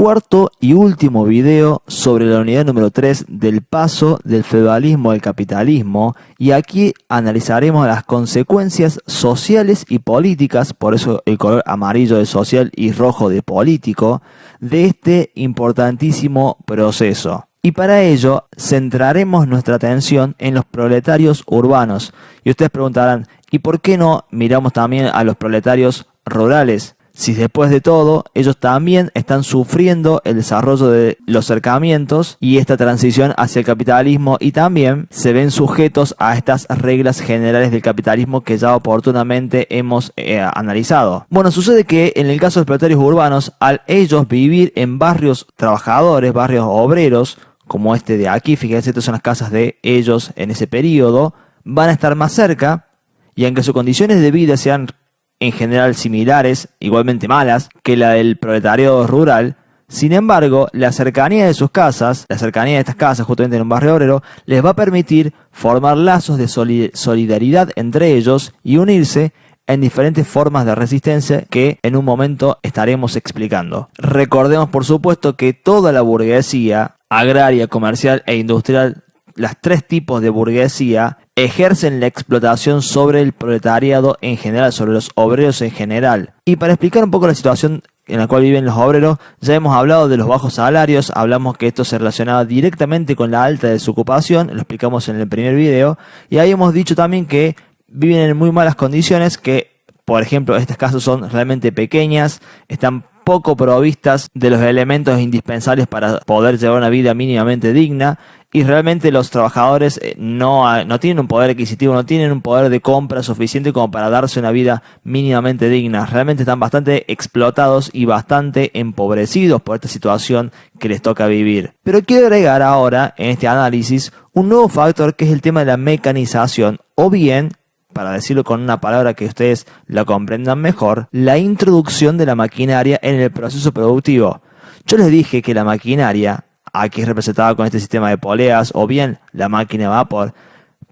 cuarto y último video sobre la unidad número 3 del paso del feudalismo al capitalismo, y aquí analizaremos las consecuencias sociales y políticas, por eso el color amarillo de social y rojo de político, de este importantísimo proceso. Y para ello centraremos nuestra atención en los proletarios urbanos. Y ustedes preguntarán, ¿y por qué no miramos también a los proletarios rurales? Si después de todo, ellos también están sufriendo el desarrollo de los cercamientos y esta transición hacia el capitalismo, y también se ven sujetos a estas reglas generales del capitalismo que ya oportunamente hemos analizado. Bueno, sucede que en el caso de los proletarios urbanos, al ellos vivir en barrios trabajadores, barrios obreros, como este de aquí, fíjense, estas son las casas de ellos en ese periodo, van a estar más cerca, y aunque sus condiciones de vida sean en general similares, igualmente malas, que la del proletariado rural, sin embargo, la cercanía de sus casas, la cercanía de estas casas justamente en un barrio obrero, les va a permitir formar lazos de solidaridad entre ellos y unirse en diferentes formas de resistencia que en un momento estaremos explicando. Recordemos, por supuesto, que toda la burguesía agraria, comercial e industrial, las tres tipos de burguesía, ejercen la explotación sobre el proletariado en general, sobre los obreros en general. Y para explicar un poco la situación en la cual viven los obreros, ya hemos hablado de los bajos salarios, hablamos que esto se relacionaba directamente con la alta desocupación, lo explicamos en el primer video, y ahí hemos dicho también que viven en muy malas condiciones, que por ejemplo estas casas son realmente pequeñas, están poco provistas de los elementos indispensables para poder llevar una vida mínimamente digna, y realmente los trabajadores no tienen un poder adquisitivo, no tienen un poder de compra suficiente como para darse una vida mínimamente digna. Realmente están bastante explotados y bastante empobrecidos por esta situación que les toca vivir. Pero quiero agregar ahora en este análisis un nuevo factor, que es el tema de la mecanización, o bien, para decirlo con una palabra que ustedes la comprendan mejor, la introducción de la maquinaria en el proceso productivo. Yo les dije que la maquinaria, aquí es representada con este sistema de poleas, o bien la máquina de vapor,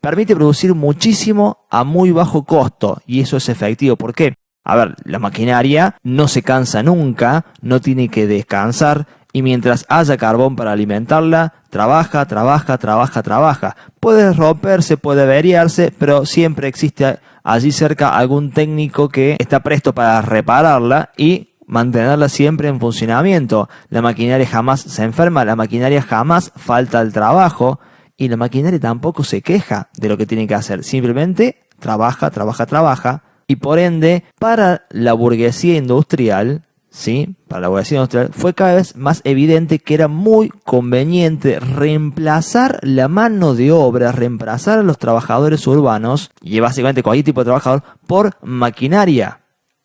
permite producir muchísimo a muy bajo costo, y eso es efectivo. ¿Por qué? A ver, la maquinaria no se cansa nunca, no tiene que descansar, y mientras haya carbón para alimentarla, trabaja. Puede romperse, puede averiarse, pero siempre existe allí cerca algún técnico que está presto para repararla y mantenerla siempre en funcionamiento. La maquinaria jamás se enferma, la maquinaria jamás falta al trabajo, y la maquinaria tampoco se queja de lo que tiene que hacer. Simplemente trabaja. Y por ende, para la burguesía industrial, ¿sí? Para la burguesía industrial fue cada vez más evidente que era muy conveniente reemplazar la mano de obra, reemplazar a los trabajadores urbanos, y básicamente cualquier tipo de trabajador, por maquinaria.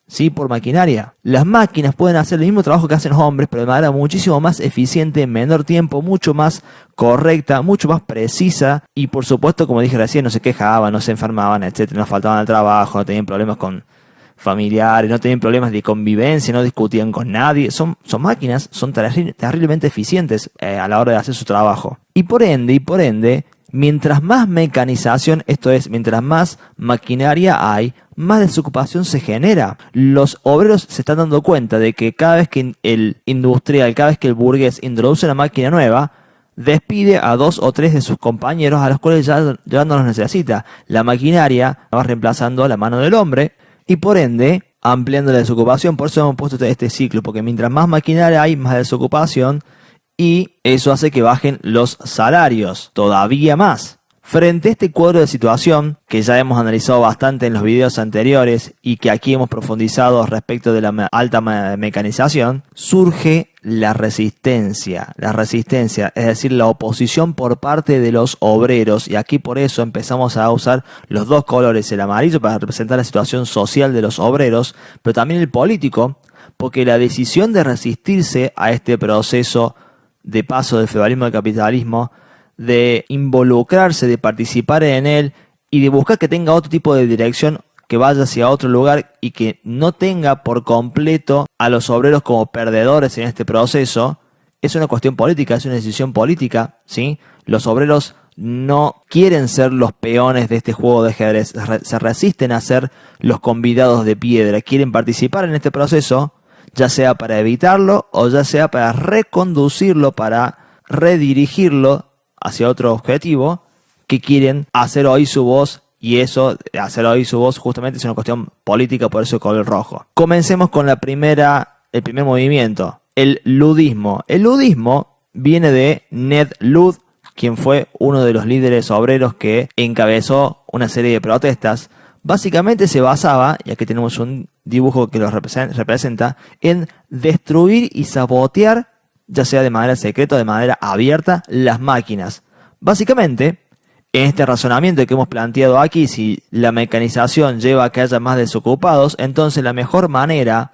Sí, por maquinaria. Las máquinas pueden hacer el mismo trabajo que hacen los hombres, pero de manera muchísimo más eficiente, en menor tiempo, mucho más correcta, mucho más precisa, y por supuesto, como dije recién, no se quejaban, no se enfermaban, etcétera, no faltaban al trabajo, no tenían problemas con familiares, no tenían problemas de convivencia, no discutían con nadie. Son máquinas, son terriblemente eficientes a la hora de hacer su trabajo. Y por ende, mientras más mecanización, esto es, mientras más maquinaria hay, más desocupación se genera. Los obreros se están dando cuenta de que cada vez que el industrial, cada vez que el burgués introduce una máquina nueva, despide a 2 o 3 de sus compañeros a los cuales ya no los necesita. La maquinaria va reemplazando a la mano del hombre y por ende ampliando la desocupación. Por eso hemos puesto este ciclo, porque mientras más maquinaria hay, más desocupación, y eso hace que bajen los salarios todavía más. Frente a este cuadro de situación, que ya hemos analizado bastante en los videos anteriores y que aquí hemos profundizado respecto de la alta mecanización, surge la resistencia, es decir, la oposición por parte de los obreros, y aquí por eso empezamos a usar los dos colores, el amarillo para representar la situación social de los obreros, pero también el político, porque la decisión de resistirse a este proceso de paso del feudalismo al capitalismo, de involucrarse, de participar en él y de buscar que tenga otro tipo de dirección, que vaya hacia otro lugar y que no tenga por completo a los obreros como perdedores en este proceso, es una cuestión política, es una decisión política, ¿sí? Los obreros no quieren ser los peones de este juego de ajedrez, se resisten a ser los convidados de piedra, quieren participar en este proceso, ya sea para evitarlo o ya sea para reconducirlo, para redirigirlo hacia otro objetivo que quieren hacer oír su voz, y eso, hacer oír su voz, justamente es una cuestión política, por eso el color rojo. Comencemos con el primer movimiento, el ludismo. El ludismo viene de Ned Ludd, quien fue uno de los líderes obreros que encabezó una serie de protestas. Básicamente se basaba, y aquí tenemos un dibujo que lo representa, en destruir y sabotear, ya sea de manera secreta o de manera abierta, las máquinas. Básicamente, en este razonamiento que hemos planteado aquí, si la mecanización lleva a que haya más desocupados, entonces la mejor manera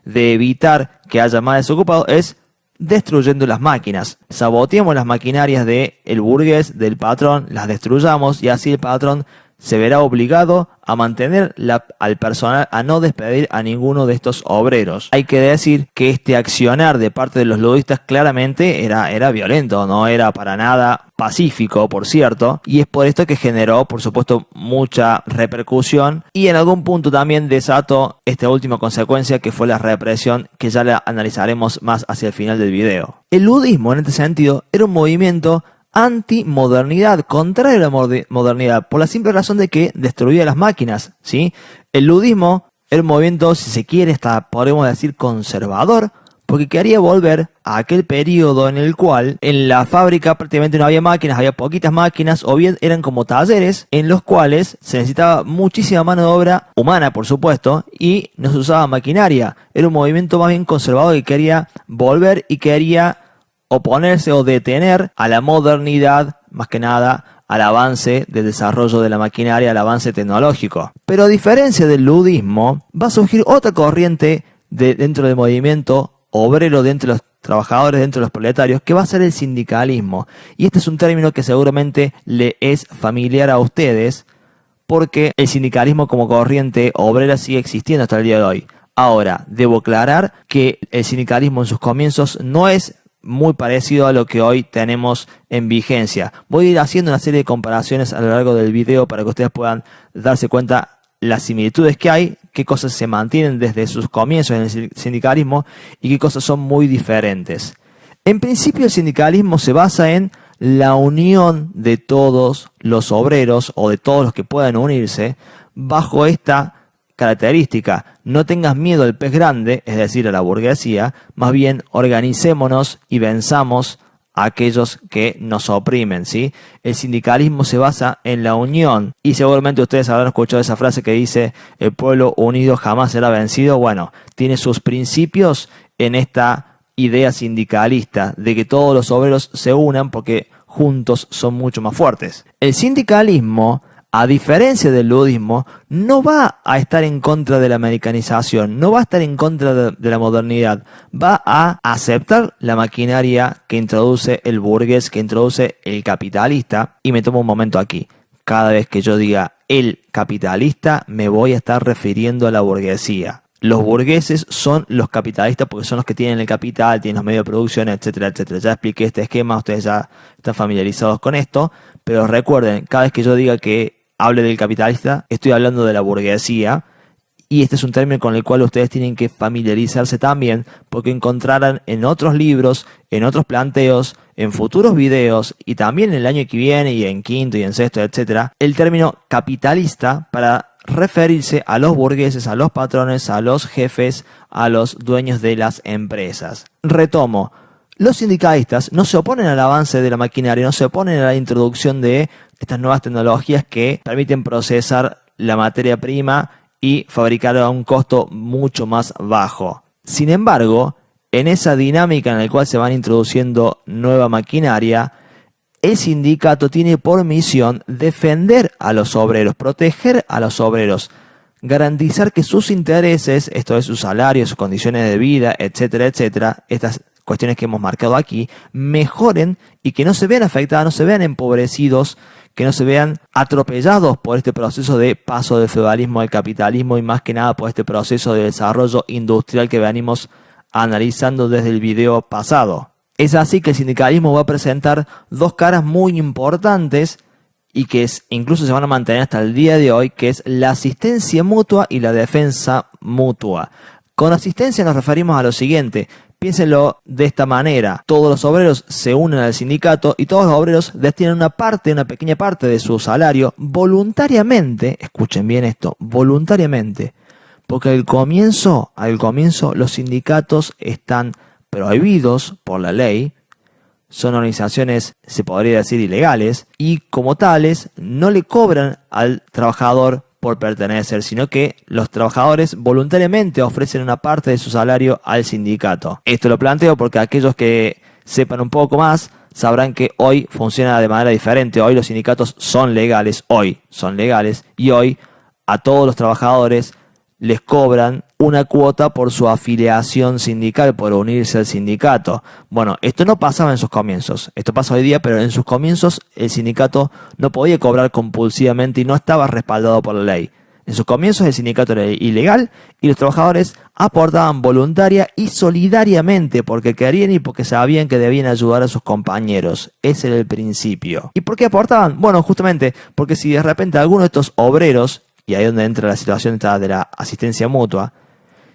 de evitar que haya más desocupados es destruyendo las máquinas. Saboteamos las maquinarias del burgués, del patrón, las destruyamos, y así el patrón se verá obligado a mantener al personal, a no despedir a ninguno de estos obreros. Hay que decir que este accionar de parte de los ludistas claramente era violento, no era para nada pacífico, por cierto, y es por esto que generó, por supuesto, mucha repercusión, y en algún punto también desató esta última consecuencia, que fue la represión, que ya la analizaremos más hacia el final del video. El ludismo, en este sentido, era un movimiento antimodernidad, contrario a la modernidad, por la simple razón de que destruía las máquinas, ¿sí? El ludismo era un movimiento, si se quiere, hasta podemos decir conservador, porque quería volver a aquel periodo en el cual en la fábrica prácticamente no había máquinas, había poquitas máquinas, o bien eran como talleres en los cuales se necesitaba muchísima mano de obra humana, por supuesto, y no se usaba maquinaria. Era un movimiento más bien conservador que quería volver y quería oponerse o detener a la modernidad, más que nada al avance del desarrollo de la maquinaria, al avance tecnológico. Pero a diferencia del ludismo, va a surgir otra corriente dentro del movimiento obrero, dentro de los trabajadores, dentro de los proletarios, que va a ser el sindicalismo. Y este es un término que seguramente le es familiar a ustedes, porque el sindicalismo como corriente obrera sigue existiendo hasta el día de hoy. Ahora, debo aclarar que el sindicalismo en sus comienzos no es muy parecido a lo que hoy tenemos en vigencia. Voy a ir haciendo una serie de comparaciones a lo largo del video para que ustedes puedan darse cuenta las similitudes que hay, qué cosas se mantienen desde sus comienzos en el sindicalismo y qué cosas son muy diferentes. En principio, el sindicalismo se basa en la unión de todos los obreros o de todos los que puedan unirse bajo esta característica: no tengas miedo al pez grande, es decir, a la burguesía, más bien organicémonos y venzamos a aquellos que nos oprimen, ¿sí? El sindicalismo se basa en la unión, y seguramente ustedes habrán escuchado esa frase que dice: el pueblo unido jamás será vencido. Bueno, tiene sus principios en esta idea sindicalista de que todos los obreros se unan porque juntos son mucho más fuertes. El sindicalismo, a diferencia del ludismo, no va a estar en contra de la americanización, no va a estar en contra de la modernidad, va a aceptar la maquinaria que introduce el burgués, que introduce el capitalista. Y me tomo un momento aquí: cada vez que yo diga el capitalista, me voy a estar refiriendo a la burguesía. Los burgueses son los capitalistas porque son los que tienen el capital, tienen los medios de producción, etcétera, etcétera. Ya expliqué este esquema, ustedes ya están familiarizados con esto, pero recuerden, cada vez que yo diga que hable del capitalista, estoy hablando de la burguesía, y este es un término con el cual ustedes tienen que familiarizarse también, porque encontrarán en otros libros, en otros planteos, en futuros videos, y también el año que viene, y en quinto y en sexto, etcétera, el término capitalista para referirse a los burgueses, a los patrones, a los jefes, a los dueños de las empresas. Retomo: los sindicalistas no se oponen al avance de la maquinaria, no se oponen a la introducción de estas nuevas tecnologías que permiten procesar la materia prima y fabricarla a un costo mucho más bajo. Sin embargo, en esa dinámica en la cual se van introduciendo nueva maquinaria, el sindicato tiene por misión defender a los obreros, proteger a los obreros, garantizar que sus intereses, esto es sus salarios, sus condiciones de vida, etcétera, etcétera, estas cuestiones que hemos marcado aquí, mejoren y que no se vean afectadas, no se vean empobrecidos, que no se vean atropellados por este proceso de paso del feudalismo al capitalismo, y más que nada por este proceso de desarrollo industrial que venimos analizando desde el video pasado. Es así que el sindicalismo va a presentar dos caras muy importantes y que incluso se van a mantener hasta el día de hoy, que es la asistencia mutua y la defensa mutua. Con asistencia nos referimos a lo siguiente. Piénsenlo de esta manera. Todos los obreros se unen al sindicato y todos los obreros destinan una pequeña parte de su salario voluntariamente, escuchen bien esto, voluntariamente, porque al comienzo los sindicatos están prohibidos por la ley, son organizaciones, se podría decir, ilegales, y como tales no le cobran al trabajador por pertenecer, sino que los trabajadores voluntariamente ofrecen una parte de su salario al sindicato. Esto lo planteo porque aquellos que sepan un poco más sabrán que hoy funciona de manera diferente. Hoy los sindicatos son legales, y hoy a todos los trabajadores les cobran una cuota por su afiliación sindical, por unirse al sindicato. Bueno, esto no pasaba en sus comienzos, esto pasa hoy día, pero en sus comienzos el sindicato no podía cobrar compulsivamente y no estaba respaldado por la ley. En sus comienzos el sindicato era ilegal y los trabajadores aportaban voluntaria y solidariamente porque querían y porque sabían que debían ayudar a sus compañeros. Ese era el principio. ¿Y por qué aportaban? Bueno, justamente porque si de repente alguno de estos obreros, y ahí es donde entra la situación de la asistencia mutua,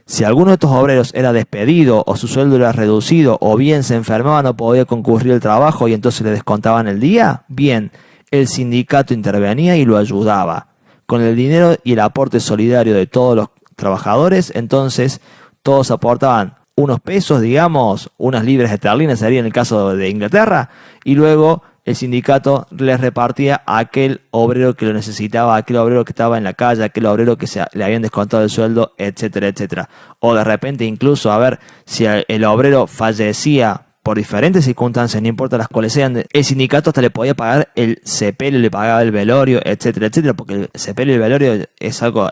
si alguno de estos obreros era despedido o su sueldo era reducido o bien se enfermaba, no podía concurrir al trabajo y entonces le descontaban el día, bien, el sindicato intervenía y lo ayudaba. Con el dinero y el aporte solidario de todos los trabajadores, entonces todos aportaban unos pesos, digamos, unas libras esterlinas sería en el caso de Inglaterra, y luego el sindicato les repartía a aquel obrero que lo necesitaba, a aquel obrero que estaba en la calle, a aquel obrero que le habían descontado el sueldo, etcétera, etcétera. O de repente incluso, a ver, si el obrero fallecía por diferentes circunstancias, no importa las cuales sean, el sindicato hasta le podía pagar el sepelio, le pagaba el velorio, etcétera, etcétera, porque el sepelio y el velorio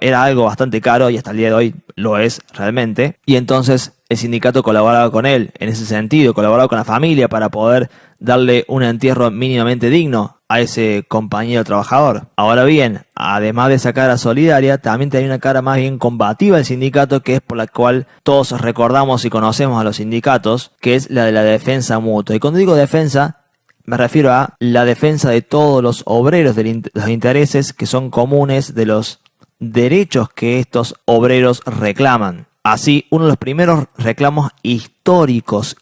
era algo bastante caro y hasta el día de hoy lo es realmente. Y entonces el sindicato colaboraba con él en ese sentido, colaboraba con la familia para poder darle un entierro mínimamente digno a ese compañero trabajador. Ahora bien, además de esa cara solidaria, también tenía una cara más bien combativa el sindicato, que es por la cual todos recordamos y conocemos a los sindicatos, que es la de la defensa mutua. Y cuando digo defensa, me refiero a la defensa de todos los obreros, de los intereses que son comunes, de los derechos que estos obreros reclaman. Así, uno de los primeros reclamos históricos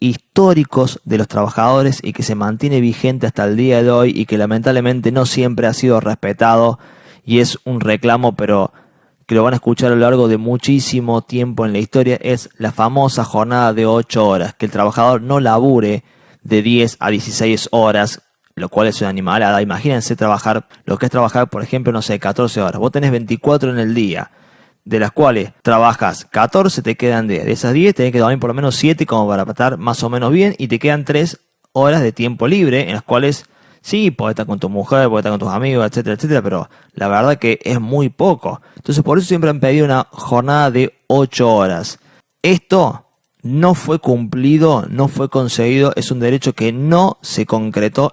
de los trabajadores y que se mantiene vigente hasta el día de hoy y que lamentablemente no siempre ha sido respetado, y es un reclamo pero que lo van a escuchar a lo largo de muchísimo tiempo en la historia, es la famosa jornada de 8 horas, que el trabajador no labure de 10 a 16 horas, lo cual es una animalada. Imagínense lo que es trabajar, por ejemplo, 14 horas. Vos tenés 24 en el día, de las cuales trabajas 14, te quedan 10. De esas 10 tenés que dormir por lo menos 7 como para estar más o menos bien, y te quedan 3 horas de tiempo libre en las cuales sí, podés estar con tu mujer, podés estar con tus amigos, etcétera, etcétera, pero la verdad que es muy poco. Entonces por eso siempre han pedido una jornada de 8 horas. Esto no fue cumplido, no fue conseguido, es un derecho que no se concretó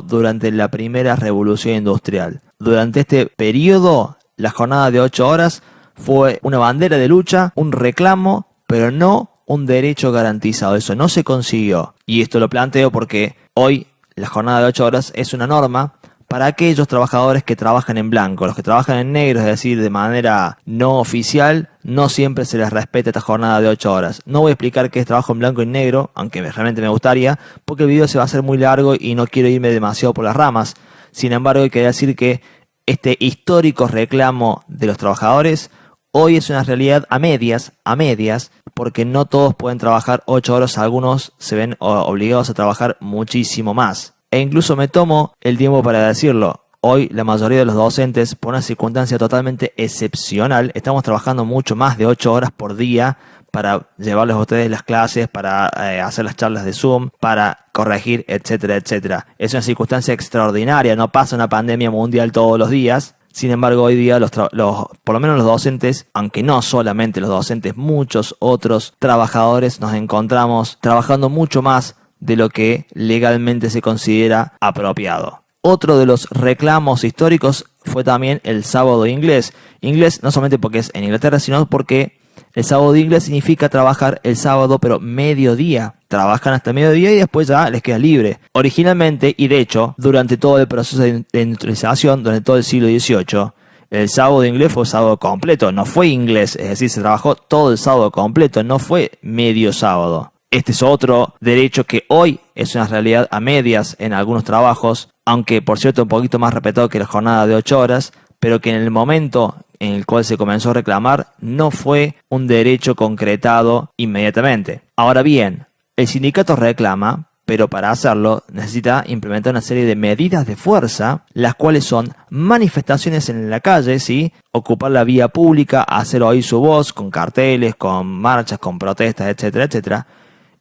durante la primera revolución industrial. Durante este periodo, la jornada de 8 horas fue una bandera de lucha, un reclamo, pero no un derecho garantizado. Eso no se consiguió. Y esto lo planteo porque hoy la jornada de 8 horas es una norma para aquellos trabajadores que trabajan en blanco. Los que trabajan en negro, es decir, de manera no oficial, no siempre se les respeta esta jornada de 8 horas. No voy a explicar qué es trabajo en blanco y negro, aunque realmente me gustaría, porque el video se va a hacer muy largo y no quiero irme demasiado por las ramas. Sin embargo, hay que decir que este histórico reclamo de los trabajadores hoy es una realidad a medias, porque no todos pueden trabajar 8 horas, algunos se ven obligados a trabajar muchísimo más. E incluso me tomo el tiempo para decirlo. Hoy la mayoría de los docentes, por una circunstancia totalmente excepcional, estamos trabajando mucho más de 8 horas por día para llevarles a ustedes las clases, para hacer las charlas de Zoom, para corregir, etcétera, etcétera. Es una circunstancia extraordinaria, no pasa una pandemia mundial todos los días. Sin embargo, hoy día por lo menos los docentes, aunque no solamente los docentes, muchos otros trabajadores nos encontramos trabajando mucho más de lo que legalmente se considera apropiado. Otro de los reclamos históricos fue también el sábado inglés. Inglés no solamente porque es en Inglaterra, sino porque el sábado inglés significa trabajar el sábado, pero mediodía. Trabajan hasta mediodía y después ya les queda libre. Originalmente, y de hecho, durante todo el proceso de industrialización, durante todo el siglo XVIII, El sábado de inglés fue sábado completo, no fue inglés, es decir, se trabajó todo el sábado completo, no fue medio sábado. Este es otro derecho que hoy es una realidad a medias en algunos trabajos, aunque por cierto un poquito más respetado que la jornada de 8 horas, pero que en el momento en el cual se comenzó a reclamar no fue un derecho concretado inmediatamente. Ahora bien, el sindicato reclama, pero para hacerlo necesita implementar una serie de medidas de fuerza, las cuales son manifestaciones en la calle, ¿sí? Ocupar la vía pública, hacer oír su voz con carteles, con marchas, con protestas, etcétera, etcétera.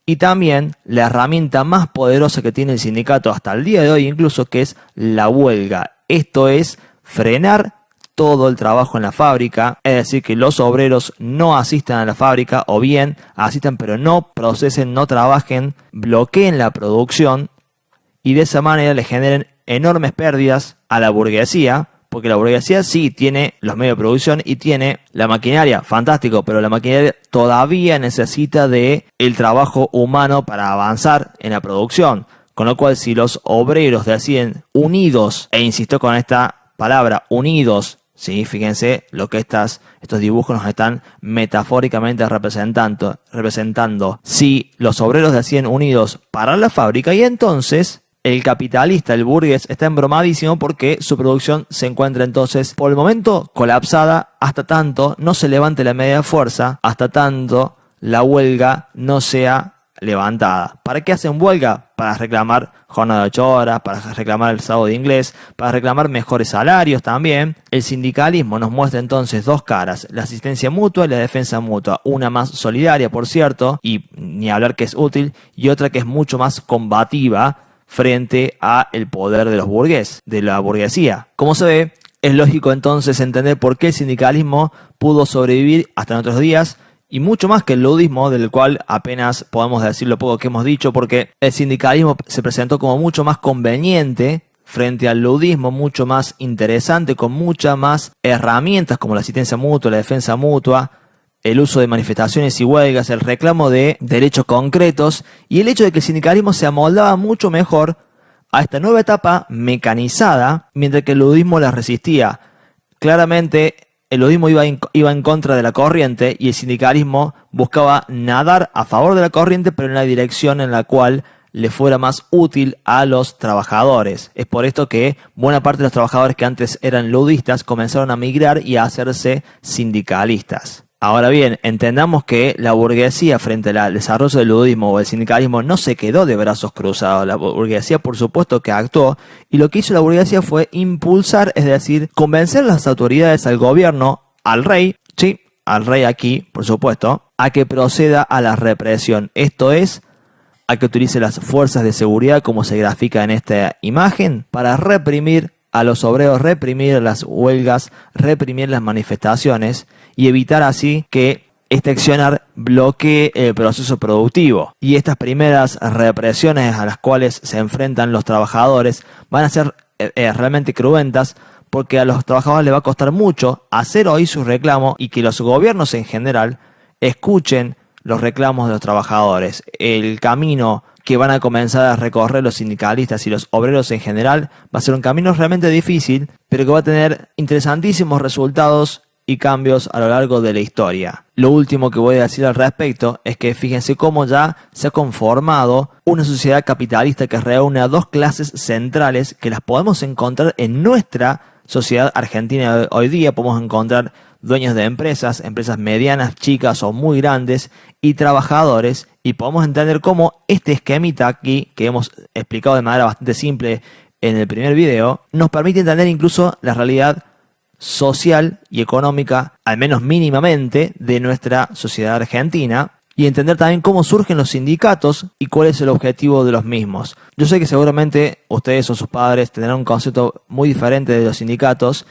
Y también la herramienta más poderosa que tiene el sindicato hasta el día de hoy incluso, que es la huelga. Esto es frenar todo el trabajo en la fábrica, es decir, que los obreros no asistan a la fábrica o bien asistan pero no procesen, no trabajen, bloqueen la producción y de esa manera le generen enormes pérdidas a la burguesía, porque la burguesía sí tiene los medios de producción y tiene la maquinaria, fantástico, pero la maquinaria todavía necesita de el trabajo humano para avanzar en la producción, con lo cual si los obreros deciden unidos, e insisto con esta palabra, unidos, sí, fíjense lo que estos dibujos nos están metafóricamente representando. Si los obreros deciden unidos para la fábrica y entonces el capitalista, el burgués, está embromadísimo porque su producción se encuentra entonces por el momento colapsada hasta tanto no se levante la media fuerza, hasta tanto la huelga no sea levantada. ¿Para qué hacen huelga? Para reclamar jornada de 8 horas, para reclamar el sábado de inglés, para reclamar mejores salarios también. El sindicalismo nos muestra entonces dos caras, la asistencia mutua y la defensa mutua, una más solidaria por cierto, y ni hablar que es útil, y otra que es mucho más combativa frente a el poder de los burgueses, de la burguesía. Como se ve, es lógico entonces entender por qué el sindicalismo pudo sobrevivir hasta nuestros días, y mucho más que el ludismo, del cual apenas podemos decir lo poco que hemos dicho, porque el sindicalismo se presentó como mucho más conveniente frente al ludismo, mucho más interesante, con muchas más herramientas como la asistencia mutua, la defensa mutua, el uso de manifestaciones y huelgas, el reclamo de derechos concretos y el hecho de que el sindicalismo se amoldaba mucho mejor a esta nueva etapa mecanizada, mientras que el ludismo la resistía. Claramente el ludismo iba en contra de la corriente y el sindicalismo buscaba nadar a favor de la corriente, pero en la dirección en la cual le fuera más útil a los trabajadores. Es por esto que buena parte de los trabajadores que antes eran ludistas comenzaron a migrar y a hacerse sindicalistas. Ahora bien, entendamos que la burguesía frente al desarrollo del ludismo o el sindicalismo no se quedó de brazos cruzados. La burguesía por supuesto que actuó y lo que hizo la burguesía fue impulsar, es decir, convencer a las autoridades, al gobierno, al rey, sí, al rey aquí por supuesto, a que proceda a la represión. Esto es, a que utilice las fuerzas de seguridad como se grafica en esta imagen para reprimir a los obreros, reprimir las huelgas, reprimir las manifestaciones y evitar así que este accionar bloquee el proceso productivo. Y estas primeras represiones a las cuales se enfrentan los trabajadores van a ser realmente cruentas, porque a los trabajadores les va a costar mucho hacer oír su reclamo y que los gobiernos en general escuchen los reclamos de los trabajadores. El camino que van a comenzar a recorrer los sindicalistas y los obreros en general va a ser un camino realmente difícil, pero que va a tener interesantísimos resultados y cambios a lo largo de la historia. Lo último que voy a decir al respecto es que fíjense cómo ya se ha conformado una sociedad capitalista que reúne a dos clases centrales que las podemos encontrar en nuestra sociedad argentina hoy día. Podemos encontrar dueños de empresas medianas, chicas o muy grandes y trabajadores, y podemos entender cómo este esquemita aquí que hemos explicado de manera bastante simple en el primer video nos permite entender incluso la realidad social y económica, al menos mínimamente, de nuestra sociedad argentina, y entender también cómo surgen los sindicatos y cuál es el objetivo de los mismos. Yo sé que seguramente ustedes o sus padres tendrán un concepto muy diferente de los sindicatos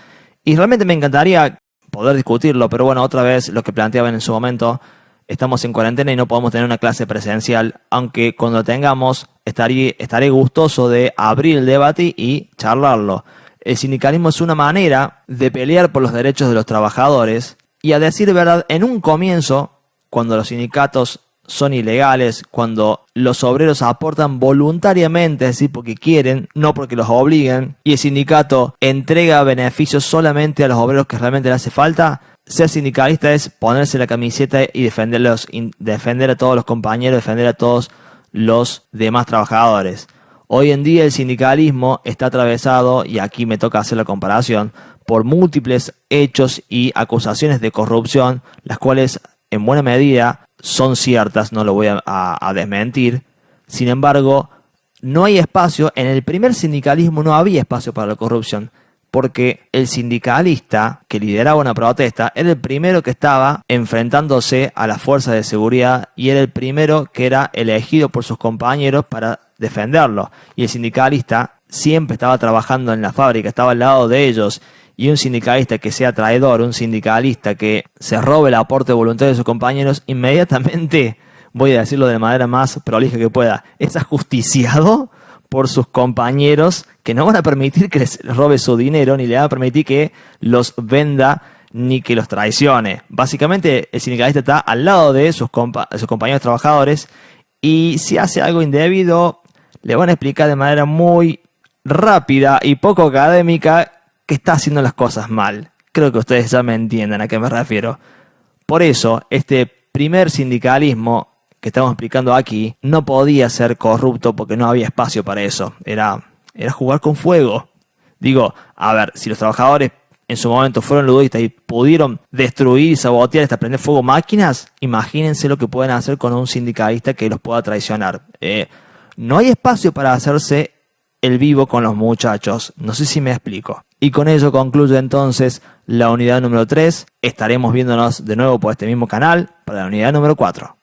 y realmente me encantaría poder discutirlo, pero bueno, otra vez lo que planteaban en su momento, estamos en cuarentena y no podemos tener una clase presencial, aunque cuando lo tengamos estaré gustoso de abrir el debate y charlarlo. El sindicalismo es una manera de pelear por los derechos de los trabajadores y, a decir verdad, en un comienzo, cuando los sindicatos son ilegales, cuando los obreros aportan voluntariamente, es decir, porque quieren, no porque los obliguen, y el sindicato entrega beneficios solamente a los obreros que realmente le hace falta, ser sindicalista es ponerse la camiseta y defender a todos los compañeros, defender a todos los demás trabajadores. Hoy en día el sindicalismo está atravesado, y aquí me toca hacer la comparación, por múltiples hechos y acusaciones de corrupción, las cuales en buena medida son ciertas, no lo voy a desmentir. Sin embargo, no hay espacio, en el primer sindicalismo no había espacio para la corrupción, porque el sindicalista que lideraba una protesta era el primero que estaba enfrentándose a las fuerzas de seguridad y era el primero que era elegido por sus compañeros para defenderlo. Y el sindicalista siempre estaba trabajando en la fábrica, estaba al lado de ellos. Y un sindicalista que sea traidor, un sindicalista que se robe el aporte voluntario de sus compañeros, inmediatamente, voy a decirlo de la manera más prolija que pueda, es ajusticiado por sus compañeros que no van a permitir que les robe su dinero, ni le van a permitir que los venda, ni que los traicione. Básicamente, el sindicalista está al lado de sus compañeros trabajadores, y si hace algo indebido, le van a explicar de manera muy rápida y poco académica que está haciendo las cosas mal. Creo que ustedes ya me entienden a qué me refiero. Por eso, este primer sindicalismo que estamos explicando aquí no podía ser corrupto porque no había espacio para eso. Era jugar con fuego. Digo, a ver, si los trabajadores en su momento fueron ludistas y pudieron destruir y sabotear hasta prender fuego máquinas, imagínense lo que pueden hacer con un sindicalista que los pueda traicionar. No hay espacio para hacerse el vivo con los muchachos. No sé si me explico. Y con ello concluyo entonces la unidad número 3. Estaremos viéndonos de nuevo por este mismo canal para la unidad número 4.